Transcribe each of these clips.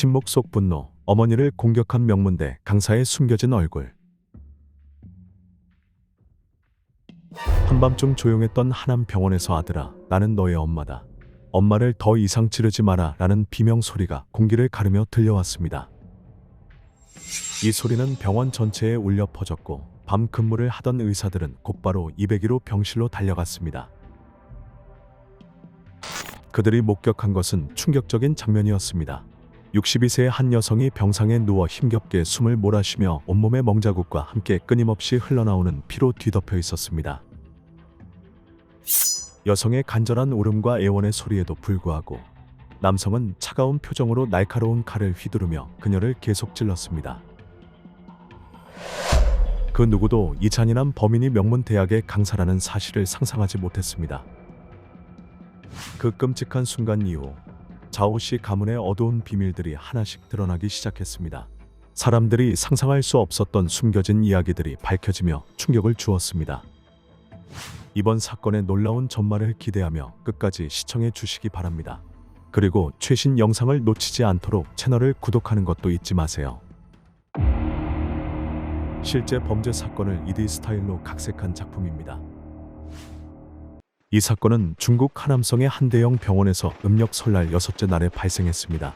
침묵 속 분노, 어머니를 공격한 명문대 강사의 숨겨진 얼굴. 한밤중 조용했던 하남 병원에서 아들아, 나는 너의 엄마다. 엄마를 더 이상 찌르지 마라 라는 비명 소리가 공기를 가르며 들려왔습니다. 이 소리는 병원 전체에 울려 퍼졌고 밤 근무를 하던 의사들은 곧바로 202로 병실로 달려갔습니다. 그들이 목격한 것은 충격적인 장면이었습니다. 62세의 한 여성이 병상에 누워 힘겹게 숨을 몰아쉬며 온몸에 멍자국과 함께 끊임없이 흘러나오는 피로 뒤덮여 있었습니다. 여성의 간절한 울음과 애원의 소리에도 불구하고 남성은 차가운 표정으로 날카로운 칼을 휘두르며 그녀를 계속 찔렀습니다. 그 누구도 이 잔인한 범인이 명문대학의 강사라는 사실을 상상하지 못했습니다. 그 끔찍한 순간 이후 자오 씨 가문의 어두운 비밀들이 하나씩 드러나기 시작했습니다. 사람들이 상상할 수 없었던 숨겨진 이야기들이 밝혀지며 충격을 주었습니다. 이번 사건의 놀라운 전말을 기대하며 끝까지 시청해 주시기 바랍니다. 그리고 최신 영상을 놓치지 않도록 채널을 구독하는 것도 잊지 마세요. 실제 범죄 사건을 2D 스타일로 각색한 작품입니다. 이 사건은 중국 하남성의 한 대형 병원에서 음력 설날 6째 날에 발생했습니다.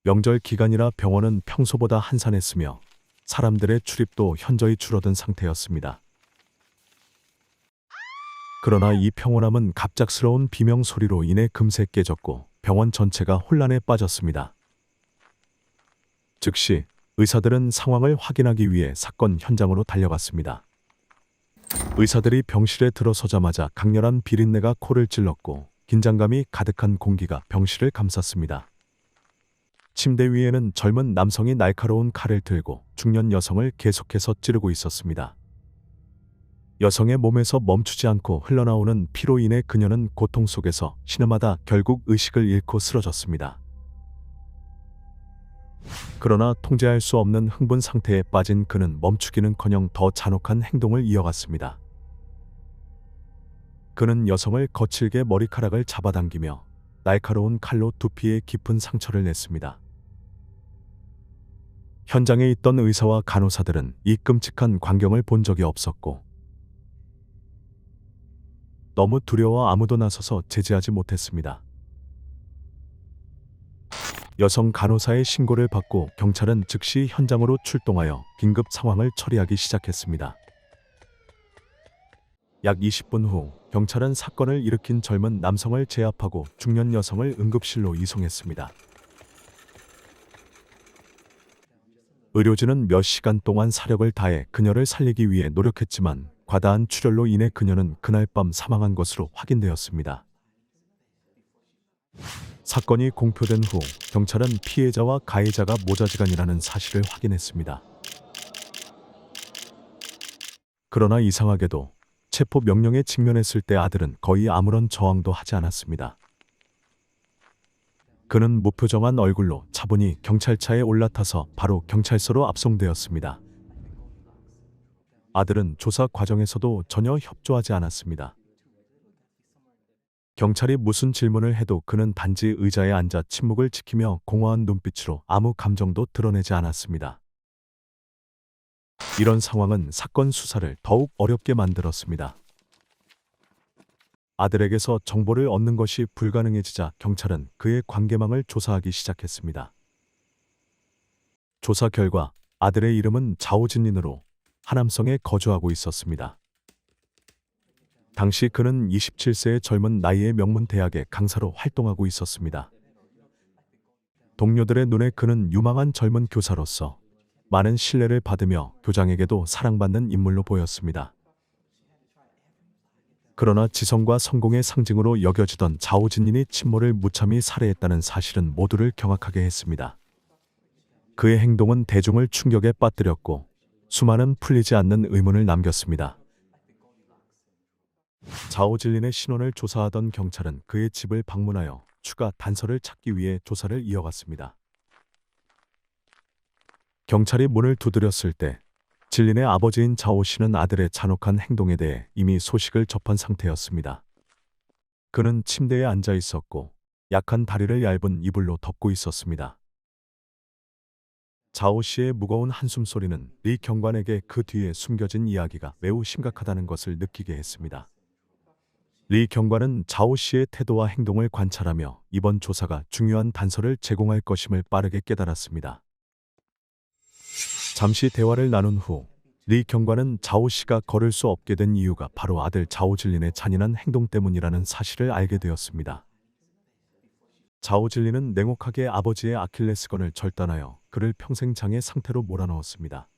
명절 기간이라 병원은 평소보다 한산했으며 사람들의 출입도 현저히 줄어든 상태였습니다. 그러나 이 평온함은 갑작스러운 비명 소리로 인해 금세 깨졌고 병원 전체가 혼란에 빠졌습니다. 즉시 의사들은 상황을 확인하기 위해 사건 현장으로 달려갔습니다. 의사들이 병실에 들어서자마자 강렬한 비린내가 코를 찔렀고 긴장감이 가득한 공기가 병실을 감쌌습니다. 침대 위에는 젊은 남성이 날카로운 칼을 들고 중년 여성을 계속해서 찌르고 있었습니다. 여성의 몸에서 멈추지 않고 흘러나오는 피로 인해 그녀는 고통 속에서 신음하다 결국 의식을 잃고 쓰러졌습니다. 그러나 통제할 수 없는 흥분 상태에 빠진 그는 멈추기는커녕 더 잔혹한 행동을 이어갔습니다. 그는 여성을 거칠게 머리카락을 잡아당기며 날카로운 칼로 두피에 깊은 상처를 냈습니다. 현장에 있던 의사와 간호사들은 이 끔찍한 광경을 본 적이 없었고 너무 두려워 아무도 나서서 제지하지 못했습니다. 여성 간호사의 신고를 받고 경찰은 즉시 현장으로 출동하여 긴급 상황을 처리하기 시작했습니다. 약 20분 후 경찰은 사건을 일으킨 젊은 남성을 제압하고 중년 여성을 응급실로 이송했습니다. 의료진은 몇 시간 동안 사력을 다해 그녀를 살리기 위해 노력했지만 과다한 출혈로 인해 그녀는 그날 밤 사망한 것으로 확인되었습니다. 사건이 공표된 후 경찰은 피해자와 가해자가 모자지간이라는 사실을 확인했습니다. 그러나 이상하게도 체포 명령에 직면했을 때 아들은 거의 아무런 저항도 하지 않았습니다. 그는 무표정한 얼굴로 차분히 경찰차에 올라타서 바로 경찰서로 압송되었습니다. 아들은 조사 과정에서도 전혀 협조하지 않았습니다. 경찰이 무슨 질문을 해도 그는 단지 의자에 앉아 침묵을 지키며 공허한 눈빛으로 아무 감정도 드러내지 않았습니다. 이런 상황은 사건 수사를 더욱 어렵게 만들었습니다. 아들에게서 정보를 얻는 것이 불가능해지자 경찰은 그의 관계망을 조사하기 시작했습니다. 조사 결과 아들의 이름은 자오진린으로 하남성에 거주하고 있었습니다. 당시 그는 27세의 젊은 나이의 명문대학의 강사로 활동하고 있었습니다. 동료들의 눈에 그는 유망한 젊은 교사로서 많은 신뢰를 받으며 교장에게도 사랑받는 인물로 보였습니다. 그러나 지성과 성공의 상징으로 여겨지던 자오진린이 친모를 무참히 살해했다는 사실은 모두를 경악하게 했습니다. 그의 행동은 대중을 충격에 빠뜨렸고 수많은 풀리지 않는 의문을 남겼습니다. 자오진린의 신원을 조사하던 경찰은 그의 집을 방문하여 추가 단서를 찾기 위해 조사를 이어갔습니다. 경찰이 문을 두드렸을 때 진린의 아버지인 자오 씨는 아들의 잔혹한 행동에 대해 이미 소식을 접한 상태였습니다. 그는 침대에 앉아 있었고 약한 다리를 얇은 이불로 덮고 있었습니다. 자오 씨의 무거운 한숨 소리는 리 경관에게 그 뒤에 숨겨진 이야기가 매우 심각하다는 것을 느끼게 했습니다. 리 경관은 자오 씨의 태도와 행동을 관찰하며 이번 조사가 중요한 단서를 제공할 것임을 빠르게 깨달았습니다. 잠시 대화를 나눈 후 리 경관은 자오 씨가 걸을 수 없게 된 이유가 바로 아들 자오 질린의 잔인한 행동 때문이라는 사실을 알게 되었습니다. 자오 질린은 냉혹하게 아버지의 아킬레스건을 절단하여 그를 평생 장애 상태로 몰아넣었습니다.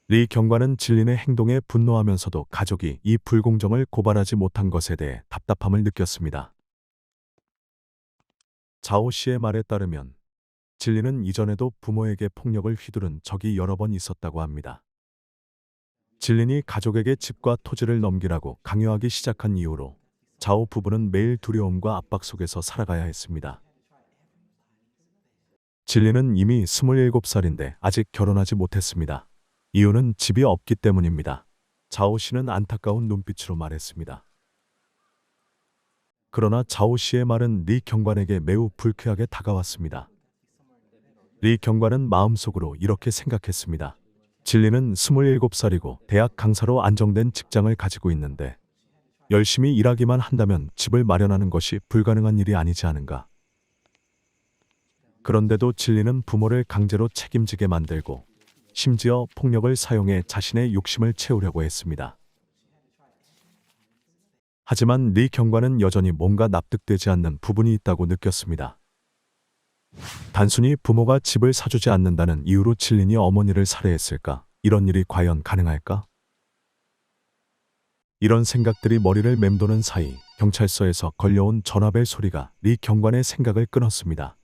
리 경관은 질린의 행동에 분노하면서도 가족이 이 불공정을 고발하지 못한 것에 대해 답답함을 느꼈습니다. 자오 씨의 말에 따르면 질린은 이전에도 부모에게 폭력을 휘두른 적이 여러 번 있었다고 합니다. 질린이 가족에게 집과 토지를 넘기라고 강요하기 시작한 이후로 자오 부부는 매일 두려움과 압박 속에서 살아가야 했습니다. 질린은 이미 27살인데 아직 결혼하지 못했습니다. 이유는 집이 없기 때문입니다. 자오 씨는 안타까운 눈빛으로 말했습니다. 그러나 자오 씨의 말은 리 경관에게 매우 불쾌하게 다가왔습니다. 리 경관은 마음속으로 이렇게 생각했습니다. 질린은 27살이고 대학 강사로 안정된 직장을 가지고 있는데 열심히 일하기만 한다면 집을 마련하는 것이 불가능한 일이 아니지 않은가. 그런데도 질린은 부모를 강제로 책임지게 만들고 심지어 폭력을 사용해 자신의 욕심을 채우려고 했습니다. 하지만 리 경관은 여전히 뭔가 납득되지 않는 부분이 있다고 느꼈습니다. 단순히 부모가 집을 사주지 않는다는 이유로 질린이 어머니를 살해했을까? 이런 일이 과연 가능할까? 이런 생각들이 머리를 맴도는 사이 경찰서에서 걸려온 전화벨 소리가 리 경관의 생각을 끊었습니다.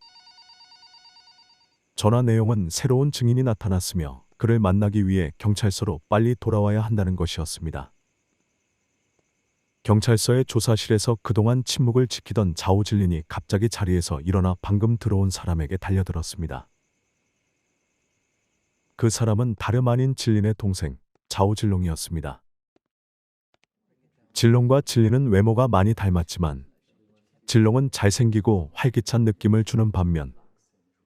전화 내용은 새로운 증인이 나타났으며 그를 만나기 위해 경찰서로 빨리 돌아와야 한다는 것이었습니다. 경찰서의 조사실에서 그동안 침묵을 지키던 자오 질린이 갑자기 자리에서 일어나 방금 들어온 사람에게 달려들었습니다. 그 사람은 다름 아닌 질린의 동생 자오 질롱이었습니다. 질롱과 질린은 외모가 많이 닮았지만 질롱은 잘생기고 활기찬 느낌을 주는 반면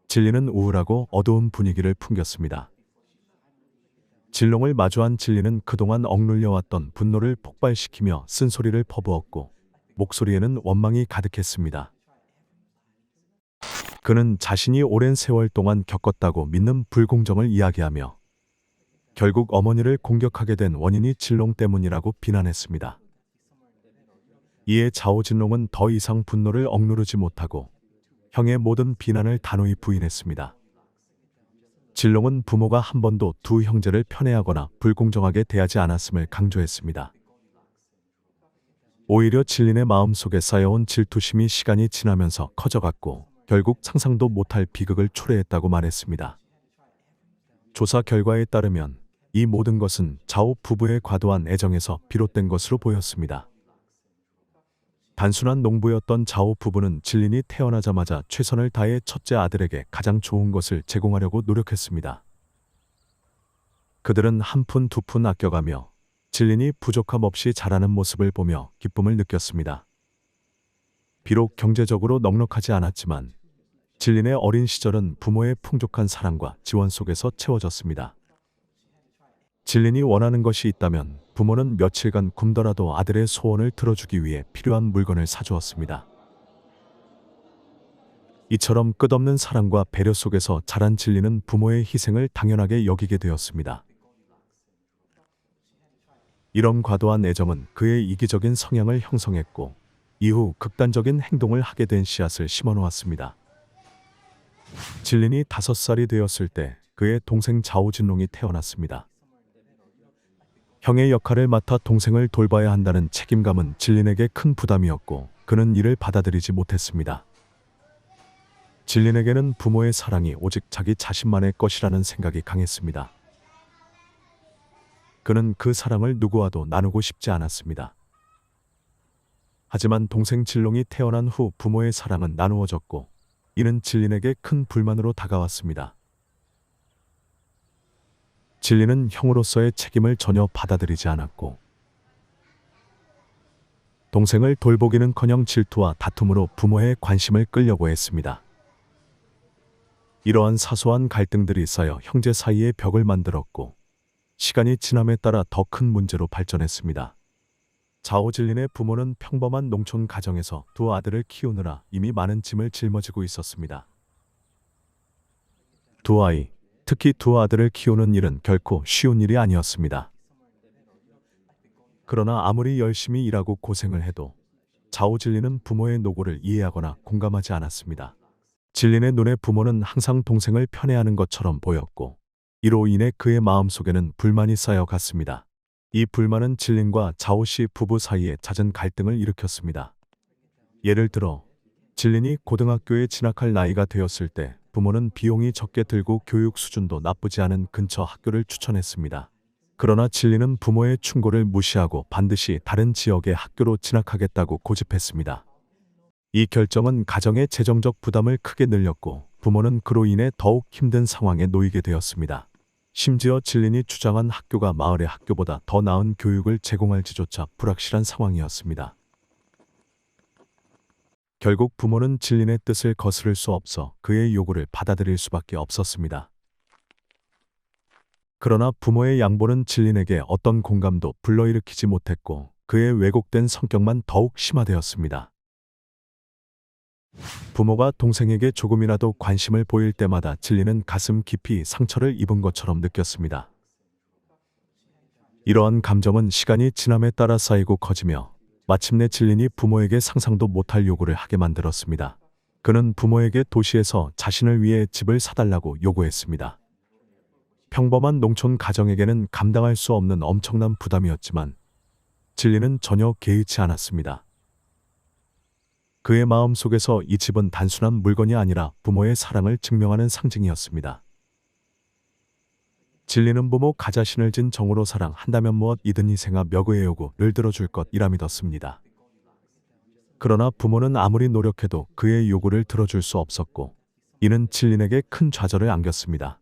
질린은 우울하고 어두운 분위기를 풍겼습니다. 질롱을 마주한 질린은 그동안 억눌려왔던 분노를 폭발시키며 쓴소리를 퍼부었고 목소리에는 원망이 가득했습니다. 그는 자신이 오랜 세월 동안 겪었다고 믿는 불공정을 이야기하며 결국 어머니를 공격하게 된 원인이 질롱 때문이라고 비난했습니다. 이에 자오 질롱은 더 이상 분노를 억누르지 못하고 형의 모든 비난을 단호히 부인했습니다. 질롱은 부모가 한 번도 두 형제를 편애하거나 불공정하게 대하지 않았음을 강조했습니다. 오히려 질린의 마음속에 쌓여온 질투심이 시간이 지나면서 커져갔고 결국 상상도 못할 비극을 초래했다고 말했습니다. 조사 결과에 따르면 이 모든 것은 자오 부부의 과도한 애정에서 비롯된 것으로 보였습니다. 단순한 농부였던 자오 부부는 질린이 태어나자마자 최선을 다해 첫째 아들에게 가장 좋은 것을 제공하려고 노력했습니다. 그들은 한 푼 두 푼 아껴가며 질린이 부족함 없이 자라는 모습을 보며 기쁨을 느꼈습니다. 비록 경제적으로 넉넉하지 않았지만 질린의 어린 시절은 부모의 풍족한 사랑과 지원 속에서 채워졌습니다. 질린이 원하는 것이 있다면 부모는 며칠간 굶더라도 아들의 소원을 들어주기 위해 필요한 물건을 사주었습니다. 이처럼 끝없는 사랑과 배려 속에서 자란 질린은 부모의 희생을 당연하게 여기게 되었습니다. 이런 과도한 애정은 그의 이기적인 성향을 형성했고 이후 극단적인 행동을 하게 된 씨앗을 심어놓았습니다. 질린이 5살이 되었을 때 그의 동생 자오 진롱이 태어났습니다. 형의 역할을 맡아 동생을 돌봐야 한다는 책임감은 질린에게 큰 부담이었고 그는 이를 받아들이지 못했습니다. 질린에게는 부모의 사랑이 오직 자기 자신만의 것이라는 생각이 강했습니다. 그는 그 사랑을 누구와도 나누고 싶지 않았습니다. 하지만 동생 질롱이 태어난 후 부모의 사랑은 나누어졌고 이는 질린에게 큰 불만으로 다가왔습니다. 질린은 형으로서의 책임을 전혀 받아들이지 않았고 동생을 돌보기는커녕 질투와 다툼으로 부모의 관심을 끌려고 했습니다. 이러한 사소한 갈등들이 쌓여 형제 사이에 벽을 만들었고 시간이 지남에 따라 더 큰 문제로 발전했습니다. 자오질린의 부모는 평범한 농촌 가정에서 두 아들을 키우느라 이미 많은 짐을 짊어지고 있었습니다. 두 아이, 특히 두 아들을 키우는 일은 결코 쉬운 일이 아니었습니다. 그러나 아무리 열심히 일하고 고생을 해도 자오질린은 부모의 노고를 이해하거나 공감하지 않았습니다. 질린의 눈에 부모는 항상 동생을 편애하는 것처럼 보였고 이로 인해 그의 마음속에는 불만이 쌓여갔습니다. 이 불만은 질린과 자오씨 부부 사이에 잦은 갈등을 일으켰습니다. 예를 들어 질린이 고등학교에 진학할 나이가 되었을 때 부모는 비용이 적게 들고 교육 수준도 나쁘지 않은 근처 학교를 추천했습니다. 그러나 질린은 부모의 충고를 무시하고 반드시 다른 지역의 학교로 진학하겠다고 고집했습니다. 이 결정은 가정의 재정적 부담을 크게 늘렸고 부모는 그로 인해 더욱 힘든 상황에 놓이게 되었습니다. 심지어 질린이 주장한 학교가 마을의 학교보다 더 나은 교육을 제공할지조차 불확실한 상황이었습니다. 결국 부모는 질린의 뜻을 거스를 수 없어 그의 요구를 받아들일 수밖에 없었습니다. 그러나 부모의 양보는 질린에게 어떤 공감도 불러일으키지 못했고 그의 왜곡된 성격만 더욱 심화되었습니다. 부모가 동생에게 조금이라도 관심을 보일 때마다 질린은 가슴 깊이 상처를 입은 것처럼 느꼈습니다. 이러한 감정은 시간이 지남에 따라 쌓이고 커지며 마침내 질린이 부모에게 상상도 못할 요구를 하게 만들었습니다. 그는 부모에게 도시에서 자신을 위해 집을 사달라고 요구했습니다. 평범한 농촌 가정에게는 감당할 수 없는 엄청난 부담이었지만 질린은 전혀 개의치 않았습니다. 그의 마음속에서 이 집은 단순한 물건이 아니라 부모의 사랑을 증명하는 상징이었습니다. 질린은 부모 가자신을 진 정으로 사랑한다면 무엇이든 희생하 며 그의 요구를 들어줄 것이라 믿었습니다. 그러나 부모는 아무리 노력해도 그의 요구를 들어줄 수 없었고 이는 질린에게 큰 좌절을 안겼습니다.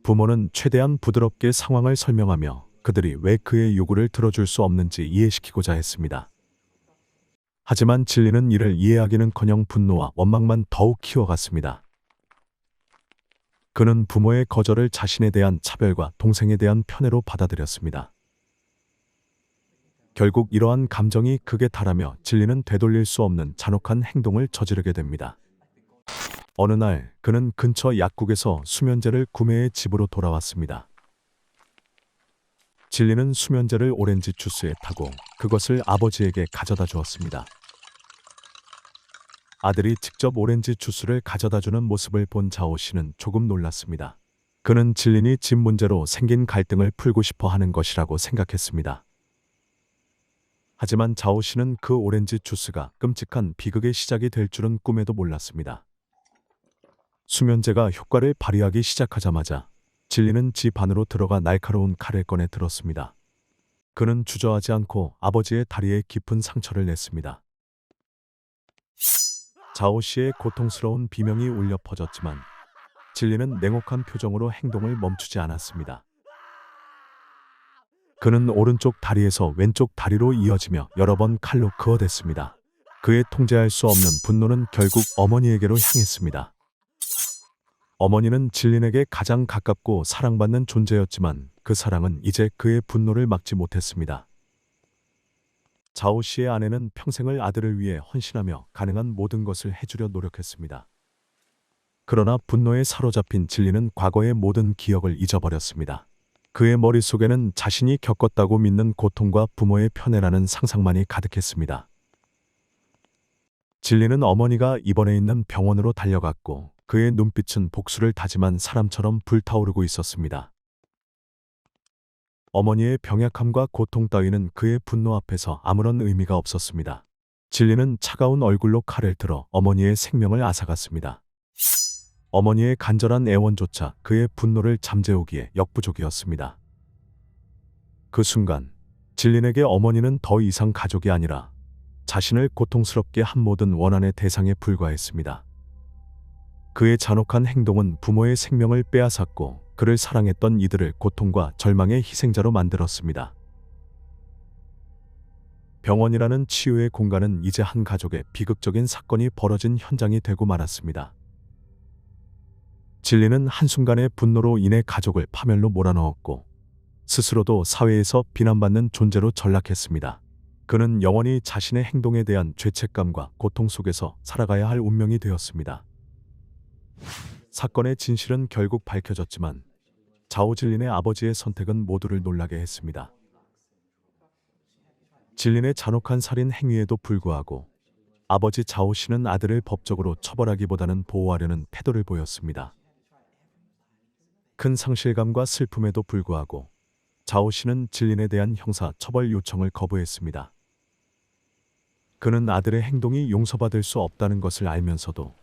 부모는 최대한 부드럽게 상황을 설명하며 그들이 왜 그의 요구를 들어줄 수 없는지 이해시키고자 했습니다. 하지만 질린은 이를 이해하기는커녕 분노와 원망만 더욱 키워갔습니다. 그는 부모의 거절을 자신에 대한 차별과 동생에 대한 편애로 받아들였습니다. 결국 이러한 감정이 극에 달하며 질린은 되돌릴 수 없는 잔혹한 행동을 저지르게 됩니다. 어느 날 그는 근처 약국에서 수면제를 구매해 집으로 돌아왔습니다. 질린은 수면제를 오렌지 주스에 타고 그것을 아버지에게 가져다 주었습니다. 아들이 직접 오렌지 주스를 가져다주는 모습을 본 자오씨는 조금 놀랐습니다. 그는 질린이 집 문제로 생긴 갈등을 풀고 싶어 하는 것이라고 생각했습니다. 하지만 자오씨는 그 오렌지 주스가 끔찍한 비극의 시작이 될 줄은 꿈에도 몰랐습니다. 수면제가 효과를 발휘하기 시작하자마자 질린은 집 안으로 들어가 날카로운 칼을 꺼내 들었습니다. 그는 주저하지 않고 아버지의 다리에 깊은 상처를 냈습니다. 자오씨의 고통스러운 비명이 울려 퍼졌지만 질린은 냉혹한 표정으로 행동을 멈추지 않았습니다. 그는 오른쪽 다리에서 왼쪽 다리로 이어지며 여러 번 칼로 그어댔습니다. 그의 통제할 수 없는 분노는 결국 어머니에게로 향했습니다. 어머니는 질린에게 가장 가깝고 사랑받는 존재였지만 그 사랑은 이제 그의 분노를 막지 못했습니다. 자오씨의 아내는 평생을 아들을 위해 헌신하며 가능한 모든 것을 해주려 노력했습니다. 그러나 분노에 사로잡힌 질린은 과거의 모든 기억을 잊어버렸습니다. 그의 머릿속에는 자신이 겪었다고 믿는 고통과 부모의 편애라는 상상만이 가득했습니다. 질린은 어머니가 입원해 있는 병원으로 달려갔고 그의 눈빛은 복수를 다짐한 사람처럼 불타오르고 있었습니다. 어머니의 병약함과 고통 따위는 그의 분노 앞에서 아무런 의미가 없었습니다. 질린은 차가운 얼굴로 칼을 들어 어머니의 생명을 앗아갔습니다. 어머니의 간절한 애원조차 그의 분노를 잠재우기에 역부족이었습니다. 그 순간 질린에게 어머니는 더 이상 가족이 아니라 자신을 고통스럽게 한 모든 원한의 대상에 불과했습니다. 그의 잔혹한 행동은 부모의 생명을 빼앗았고 그를 사랑했던 이들을 고통과 절망의 희생자로 만들었습니다. 병원이라는 치유의 공간은 이제 한 가족의 비극적인 사건이 벌어진 현장이 되고 말았습니다. 진리는 한순간의 분노로 인해 가족을 파멸로 몰아넣었고 스스로도 사회에서 비난받는 존재로 전락했습니다. 그는 영원히 자신의 행동에 대한 죄책감과 고통 속에서 살아가야 할 운명이 되었습니다. 사건의 진실은 결국 밝혀졌지만 자오질린의 아버지의 선택은 모두를 놀라게 했습니다. 질린의 잔혹한 살인 행위에도 불구하고 아버지 자오 씨는 아들을 법적으로 처벌하기보다는 보호하려는 태도를 보였습니다. 큰 상실감과 슬픔에도 불구하고 자오 씨는 질린에 대한 형사 처벌 요청을 거부했습니다. 그는 아들의 행동이 용서받을 수 없다는 것을 알면서도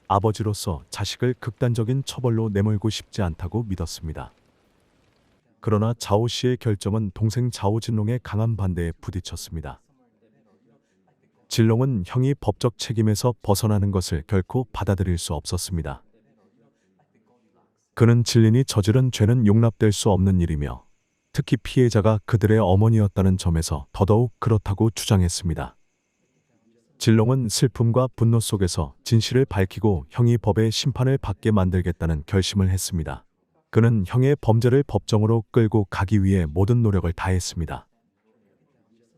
아버지로서 자식을 극단적인 처벌로 내몰고 싶지 않다고 믿었습니다. 그러나 자오 씨의 결정은 동생 자오 진롱의 강한 반대에 부딪혔습니다. 진롱은 형이 법적 책임에서 벗어나는 것을 결코 받아들일 수 없었습니다. 그는 진린이 저지른 죄는 용납될 수 없는 일이며 특히 피해자가 그들의 어머니였다는 점에서 더더욱 그렇다고 주장했습니다. 진롱은 슬픔과 분노 속에서 진실을 밝히고 형이 법의 심판을 받게 만들겠다는 결심을 했습니다. 그는 형의 범죄를 법정으로 끌고 가기 위해 모든 노력을 다했습니다.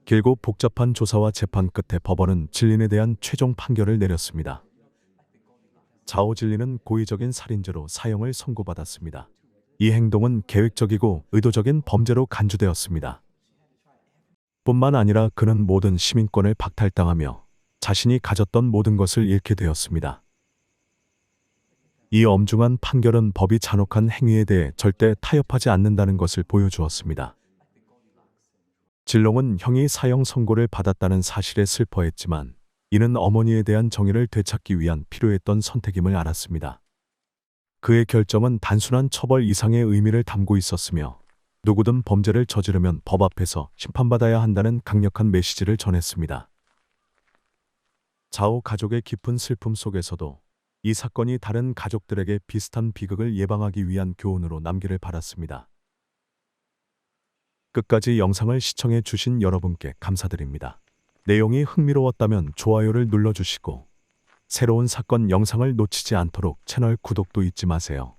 길고 복잡한 조사와 재판 끝에 법원은 진린에 대한 최종 판결을 내렸습니다. 자오 진린은 고의적인 살인죄로 사형을 선고받았습니다. 이 행동은 계획적이고 의도적인 범죄로 간주되었습니다. 뿐만 아니라 그는 모든 시민권을 박탈당하며 자신이 가졌던 모든 것을 잃게 되었습니다. 이 엄중한 판결은 법이 잔혹한 행위에 대해 절대 타협하지 않는다는 것을 보여주었습니다. 진롱은 형이 사형 선고를 받았다는 사실에 슬퍼했지만 이는 어머니에 대한 정의를 되찾기 위한 필요했던 선택임을 알았습니다. 그의 결정은 단순한 처벌 이상의 의미를 담고 있었으며 누구든 범죄를 저지르면 법 앞에서 심판받아야 한다는 강력한 메시지를 전했습니다. 자오 가족의 깊은 슬픔 속에서도 이 사건이 다른 가족들에게 비슷한 비극을 예방하기 위한 교훈으로 남기를 바랐습니다. 끝까지 영상을 시청해 주신 여러분께 감사드립니다. 내용이 흥미로웠다면 좋아요를 눌러주시고 새로운 사건 영상을 놓치지 않도록 채널 구독도 잊지 마세요.